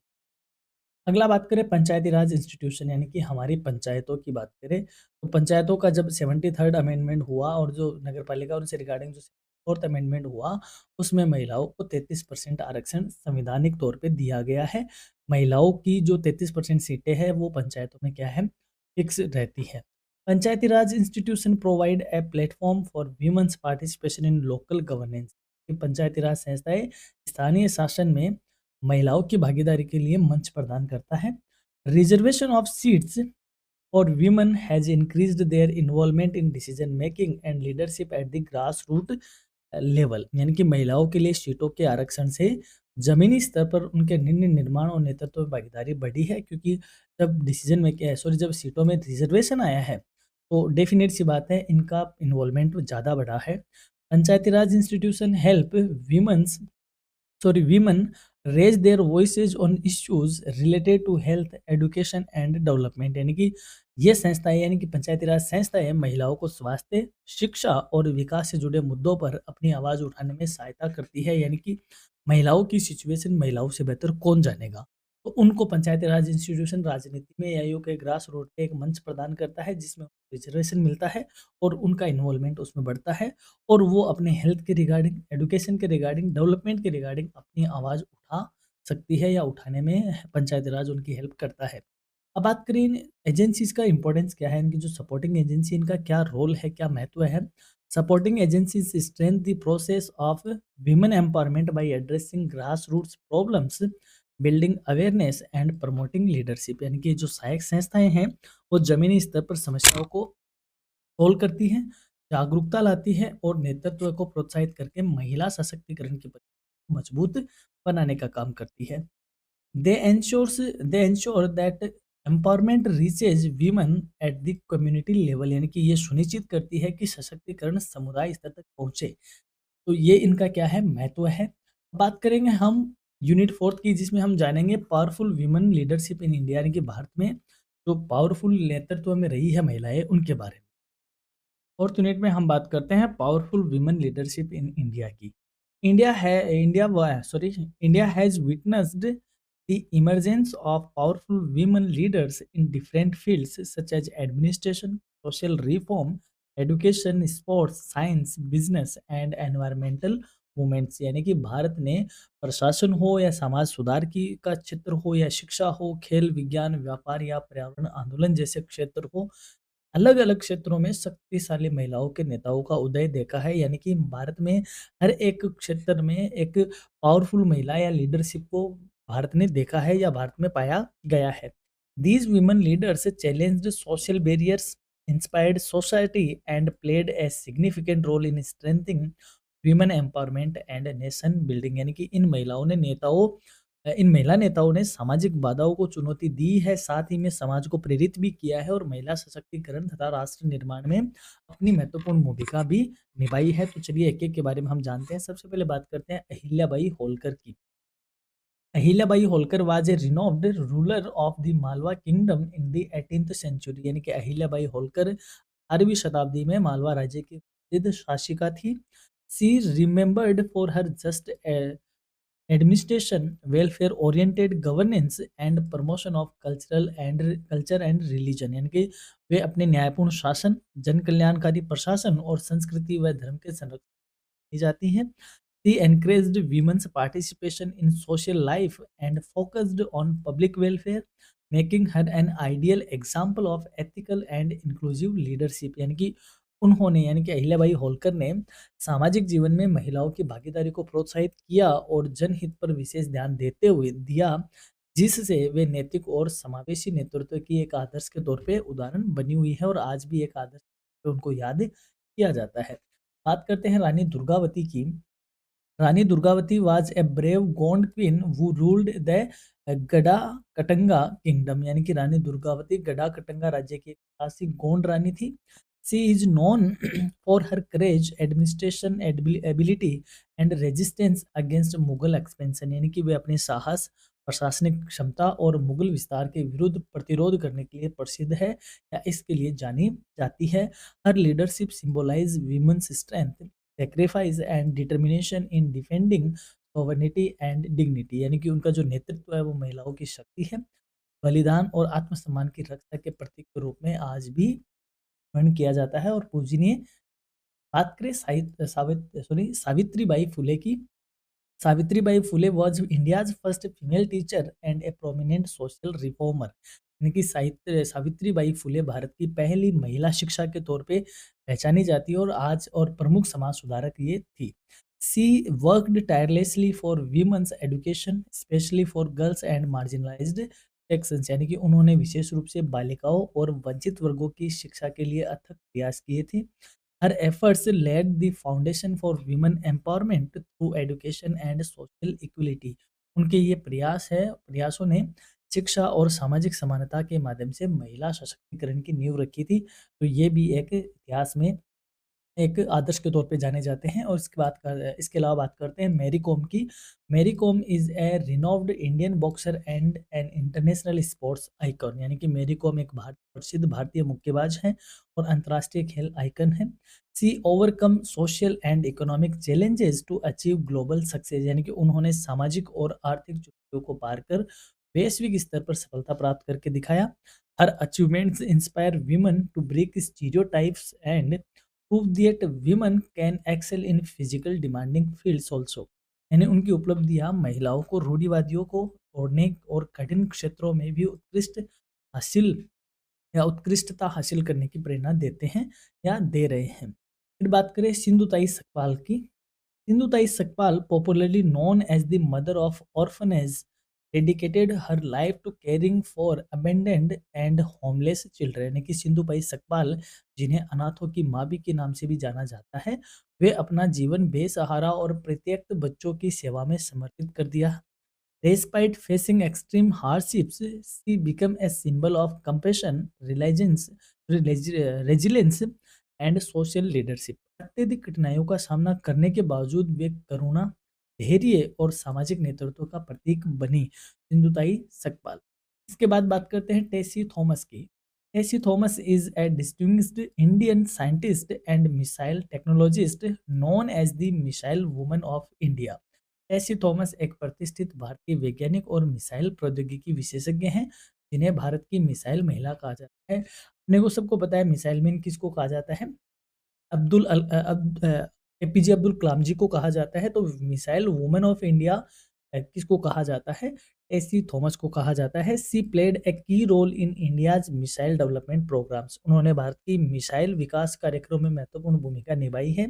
अगला बात करें पंचायती राज इंस्टीट्यूशन, यानी कि हमारी पंचायतों की बात करें, तो पंचायतों का जब 73rd अमेंडमेंट हुआ और जो नगर पालिका उनसे रिगार्डिंग जो 4th अमेंडमेंट हुआ, उसमें महिलाओं को 33% आरक्षण संविधानिक तौर पे दिया गया है। महिलाओं की जो 33% सीटें हैं वो पंचायतों में क्या है, फिक्स रहती है। Panchayati raj institution provide a platform for women's participation in local governance. Panchayati raj संस्थाएं स्थानीय शासन में महिलाओं की भागीदारी के लिए मंच प्रदान करता है। Reservation of seats for women has increased their involvement in decision making and leadership at the grass root level, यानी कि महिलाओं के लिए सीटों के आरक्षण से जमीनी स्तर पर उनके निर्णय निर्माण और नेतृत्व में भागीदारी बढ़ी है। क्योंकि जब डिसीजन मेकिंग सॉरी जब सीटों में रिजर्वेशन आया है, तो डेफिनेट सी बात है इनका इन्वॉल्वमेंट ज़्यादा बढ़ा है। Panchayati raj institution help women's women raise their voices on issues related to health, education and development, यानी कि ये संस्थाएं, यानी कि पंचायती राज संस्थाएं महिलाओं को स्वास्थ्य, शिक्षा और विकास से जुड़े मुद्दों पर अपनी आवाज उठाने में सहायता करती है। यानी कि महिलाओं की सिचुएशन महिलाओं से बेहतर कौन जानेगा, तो उनको पंचायती राज इंस्टीट्यूशन राजनीति में या यूं के ग्रास रूट पे एक मंच प्रदान करता है, जिसमें रिजर्वेशन मिलता है और उनका इन्वॉल्वमेंट उसमें बढ़ता है, और वो अपने हेल्थ के रिगार्डिंग, एजुकेशन के रिगार्डिंग, डेवलपमेंट के रिगार्डिंग अपनी आवाज़ उठा सकती है, या उठाने में पंचायती राज उनकी हेल्प करता है। अब बात करें इन एजेंसीज़ का इम्पोर्टेंस क्या है, इनकी जो सपोर्टिंग एजेंसी, इनका क्या रोल है, क्या महत्व है। Supporting agencies strength the process of women empowerment by addressing grass roots problems, building awareness and promoting leadership, यानी कि जो सहायक संस्थाएं हैं वो जमीनी स्तर पर समस्याओं को सोल्व करती हैं, जागरूकता लाती है और नेतृत्व को प्रोत्साहित करके महिला सशक्तिकरण की प्रक्रिया को मजबूत बनाने का काम करती है। दे ensures they ensure that empowerment reaches women at the community level, यानी कि ये सुनिश्चित करती है कि सशक्तिकरण समुदाय स्तर तक पहुंचे। तो ये इनका क्या है, महत्व है। बात करेंगे हम यूनिट 4th की, जिसमें हम जानेंगे powerful women leadership in India, यानी कि भारत में जो पावरफुल नेतृत्व में रही है महिलाएं, उनके बारे में। फोर्थ यूनिट में हम बात करते हैं powerful women leadership in India की। India has witnessed the emergence of powerful women leaders in different fields such as administration, social reform, education, sports, science, business and environmental movements, यानी कि भारत ने प्रशासन हो या समाज सुधार की का क्षेत्र हो, या शिक्षा हो, खेल, विज्ञान, व्यापार या पर्यावरण आंदोलन जैसे क्षेत्र हो, अलग-अलग क्षेत्रों में शक्तिशाली महिलाओं के नेताओं का उदय देखा है। यानी कि भारत में हर एक क्षेत्र में एक पावरफुल महिला या लीडरशिप को भारत ने देखा है या भारत में पाया गया है। These women leaders challenged social barriers, inspired society and played a significant role in strengthening women empowerment and nation building, यानी कि इन महिला नेताओं ने सामाजिक बाधाओं को चुनौती दी है, साथ ही में समाज को प्रेरित भी किया है और महिला सशक्तिकरण तथा राष्ट्र निर्माण में अपनी महत्वपूर्ण भूमिका भी निभाई है। तो चलिए एक-एक के बारे में हम जानते हैं। सबसे पहले बात करते हैं अहिल्याबाई होलकर की। Ahilyabai Holkar was a renowned ruler of the Malwa kingdom in the 18th century, यानी कि अहिल्याबाई होलकर 18वीं शताब्दी में मालवा राज्य की प्रसिद्ध शासिका थी। She remembered for her just administration, welfare oriented governance and promotion of culture and religion, यानी कि वे अपने न्यायपूर्ण शासन, जन कल्याणकारी प्रशासन और संस्कृति व धर्म के संरक्षण की जाती हैं। He encouraged women's participation in social life and focused on public welfare, making her an ideal example of ethical and inclusive leadership। यानी कि उन्होंने, यानी कि अहिल्याबाई होलकर ने सामाजिक जीवन में महिलाओं की भागीदारी को प्रोत्साहित किया और जनहित पर विशेष ध्यान देते हुए दिया, जिससे वे नैतिक और समावेशी नेतृत्व की एक आदर्श के तौर पे उदाहरण बनी हुई है और आज भी एक आदर्श पे उनको याद किया जाता है। बात करते हैं रानी दुर्गावती की। Rani Durgavati was a brave Gond queen who ruled the Garha Katanga kingdom, यानी कि रानी दुर्गावती गड़ा कटंगा राज्य की ऐतिहासिक गोंड रानी थी। She is known for her courage, administration ability and resistance against Mughal expansion, यानी कि वे अपने साहस, प्रशासनिक क्षमता और मुगल विस्तार के विरुद्ध प्रतिरोध करने के लिए प्रसिद्ध है या इसके लिए जानी जाती है। Her leadership symbolise women's strength, sacrifice and determination in defending sovereignty and dignity, यानी कि उनका जो नेतृत्व है वो महिलाओं की शक्ति है, बलिदान और आत्मसम्मान की रक्षा के प्रतीक के रूप में आज भी वर्णन किया जाता है और पूजनीय। बात करें सावित्रीबाई फुले की। Savitribai Phule was India's first female teacher and a prominent social reformer, यानी कि साहित्य सावित्रीबाई फुले भारत की पहली महिला शिक्षा के तौर पे पहचानी जाती है और आज और प्रमुख समाज सुधारक ये थी। She worked tirelessly for women's education, specially for girls and marginalised sections, यानी कि उन्होंने विशेष रूप से बालिकाओं और वंचित वर्गों की शिक्षा के लिए अथक प्रयास किए थे। Her efforts laid the foundation for women empowerment through education and social equality। उनके ये प्रयासों ने शिक्षा और सामाजिक समानता के माध्यम से महिला सशक्तिकरण की नींव रखी थी। तो ये भी एक इतिहास में एक आदर्श के तौर पे जाने जाते हैं। और इसके अलावा बात करते हैं मैरी कॉम की। Mary Kom is a renowned Indian boxer and an international sports icon, यानी कि मैरी कॉम एक प्रसिद्ध भारतीय मुक्केबाज हैं और अंतर्राष्ट्रीय खेल आइकन हैं। She overcome social and economic challenges to achieve global success, यानी कि उन्होंने सामाजिक और आर्थिक चुनौतियों को पार कर वैश्विक स्तर पर सफलता प्राप्त करके दिखाया। Her achievements inspire women to break stereotypes and prove that women can excel in physical demanding fields also, यानी उनकी उपलब्धियां महिलाओं को रूढ़िवादियों को तोड़ने और कठिन क्षेत्रों में भी हासिल उत्कृष्टता हासिल करने की प्रेरणा देते हैं या दे रहे हैं। फिर बात करें सिंधुताई सखपाल की। Sindhutai Sapkal, popularly known as the mother of orphanage, dedicated her life to caring for abandoned and homeless children, यानी कि सिंधुताई सखपाल, जिन्हें अनाथों की माँ भी के नाम से भी जाना जाता है, वे अपना जीवन बेसहारा और प्रत्यक्त बच्चों की सेवा में समर्पित कर दिया। Despite facing extreme hardships, she became a symbol of compassion, resilience and social leadership। अत्यधिक कठिनाइयों का सामना करने के बावजूद वे करुणा, धैर्य और सामाजिक नेतृत्व का प्रतीक बनी सिंधुताई सखपाल। इसके बाद बात करते हैं टेसी थॉमस की। Tessy Thomas is a distinguished Indian scientist and missile technologist known as the missile woman of India. Tessy Thomas एक प्रतिष्ठित भारतीय वैज्ञानिक और मिसाइल प्रौद्योगिकी विशेषज्ञ हैं, जिन्हें भारत की मिसाइल महिला कहा जाता है। अपने को सबको पता है मिसाइल मैन किसको कहा जाता है, एपीजे अब्दुल कलाम जी को कहा जाता है। तो मिसाइल वुमन ऑफ इंडिया किसको कहा जाता है, टेसी थॉमस को कहा जाता है। सी played a key role in India's missile development programs, उन्होंने भारत की मिसाइल विकास कार्यक्रम में महत्वपूर्ण भूमिका निभाई है।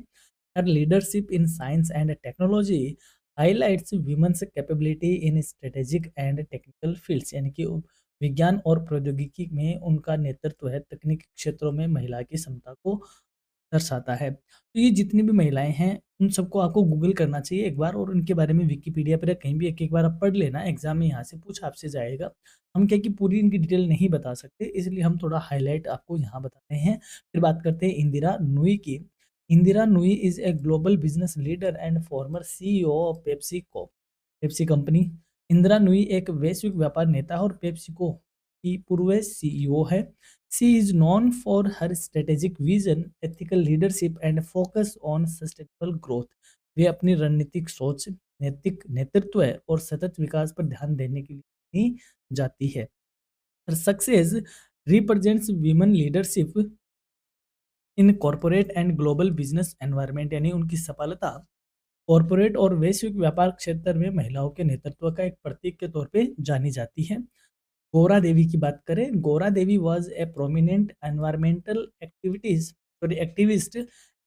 Her leadership in science and technology highlights women's capability in strategic and technical fields, यानी कि विज्ञान और प्रौद्योगिकी में उनका नेतृत्व है, तकनीकी क्षेत्रों में महिला की क्षमता को दर्शाता है। तो ये जितनी भी महिलाएं हैं उन सबको आपको गूगल करना चाहिए एक बार और उनके बारे में विकिपीडिया पर या कहीं भी एक एक बार आप पढ़ लेना, एग्जाम में यहाँ से पूछा आपसे जाएगा। हम क्या कि पूरी इनकी डिटेल नहीं बता सकते, इसलिए हम थोड़ा हाईलाइट आपको यहाँ बताते हैं। फिर बात करते हैं इंदिरा नूई की। Indira Nooyi is a global business leader and farmer CEO of Pepsi company. Indira Nooyi एक वैश्विक व्यापार नेता और पेप्सिको की पूर्व सीईओ है। She is known for her strategic vision, ethical leadership and focus on sustainable growth. वे अपनी रणनीतिक सोच, नैतिक नेतृत्व और सतत विकास पर ध्यान देने के लिए ही जाती है। Success represents women leadership in corporate and global business environment, यानी उनकी सफलता कॉर्पोरेट और वैश्विक व्यापार क्षेत्र में महिलाओं के नेतृत्व का एक प्रतीक के तौर पे जानी जाती है। गौरा देवी की बात करें, Gaura Devi was a prominent environmental activist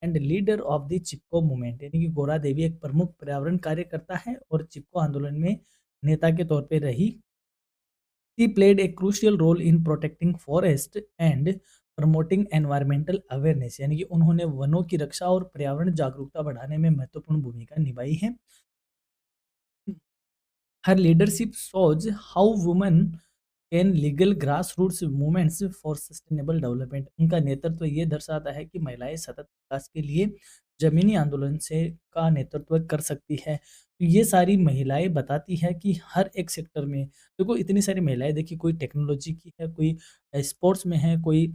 and leader of the Chipko movement, यानी कि गौरा देवी एक प्रमुख पर्यावरण कार्यकर्ता है और चिपको आंदोलन में नेता के तौर पे रही। She played a crucial role in protecting forest and promoting environmental awareness, यानी कि उन्होंने वनों की रक्षा और पर्यावरण जागरूकता बढ़ाने में महत्वपूर्ण भूमिका निभाई है। Her leadership shows how women can legal grassroots movements for sustainable development। उनका नेतृत्व ये दर्शाता है कि महिलाएं सतत विकास के लिए जमीनी आंदोलन से का नेतृत्व कर सकती है। तो ये सारी महिलाएं बताती है कि हर एक सेक्टर में देखो, इतनी सारी महिलाएं, देखिए कोई टेक्नोलॉजी की है, कोई स्पोर्ट्स में है, कोई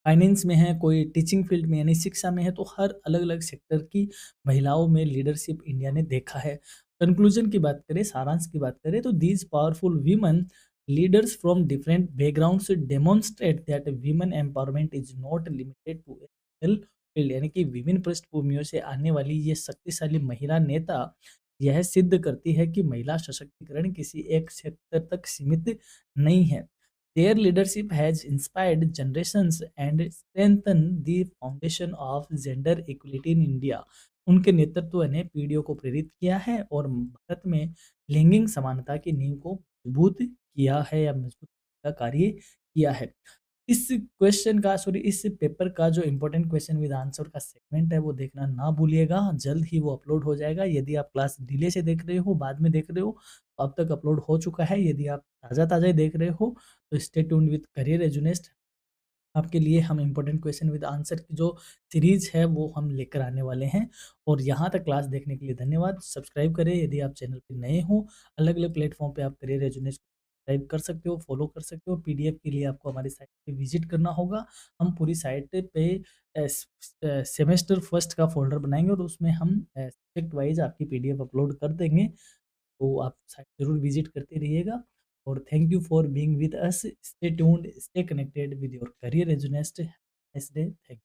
फाइनेंस में है, कोई टीचिंग फील्ड में यानी शिक्षा में है, तो हर अलग-अलग सेक्टर की महिलाओं में लीडरशिप इंडिया ने देखा है। कंक्लूजन की बात करें, सारांश की बात करें, तो these powerful women leaders from different backgrounds demonstrate that women empowerment is not limited to a single field, यानी कि विभिन्न पृष्ठभूमियों से आने वाली ये शक्तिशाली महिला नेता यह सिद्ध करती है कि महिला सशक्तिकरण किसी एक क्षेत्र तक सीमित नहीं है। Their leadership has inspired generations and strengthened the foundation of gender equality in India। उनके नेतृत्व ने पीढ़ियों को प्रेरित किया है और भारत में लैंगिक समानता की नींव को मजबूत किया है या मजबूत का कार्य किया है। इस क्वेश्चन का सॉरी इस पेपर का जो इम्पोर्टेंट क्वेश्चन विद आंसर का सेगमेंट है वो देखना ना भूलिएगा, जल्द ही वो अपलोड हो जाएगा। यदि आप क्लास डिले से देख रहे हो, बाद में देख रहे हो, तो अब तक अपलोड हो चुका है। यदि आप ताज़ा-ताज़ा ही देख रहे हो, तो स्टे ट्यून्ड विद करियर एजुनेस्ट। आपके लिए हम इम्पोर्टेंट क्वेश्चन विद आंसर की जो सीरीज़ है वो हम लेकर आने वाले हैं। और यहाँ तक क्लास देखने के लिए धन्यवाद। सब्सक्राइब करें यदि आप चैनल पे नए हो। अलग-अलग प्लेटफ़ॉर्म पे आप करियर एजुनेस सब्सक्राइब कर सकते हो, फॉलो कर सकते हो। पीडीएफ के लिए आपको हमारी साइट पे विज़िट करना होगा। हम पूरी साइट पे सेमेस्टर फर्स्ट का फ़ोल्डर बनाएँगे और उसमें हम सब्जेक्ट वाइज़ आपकी पीडीएफ अपलोड कर देंगे। तो आप साइट ज़रूर विज़िट करते रहिएगा। और thank you for being with us. Stay tuned, stay connected with your career Edunest. Nice day. Thank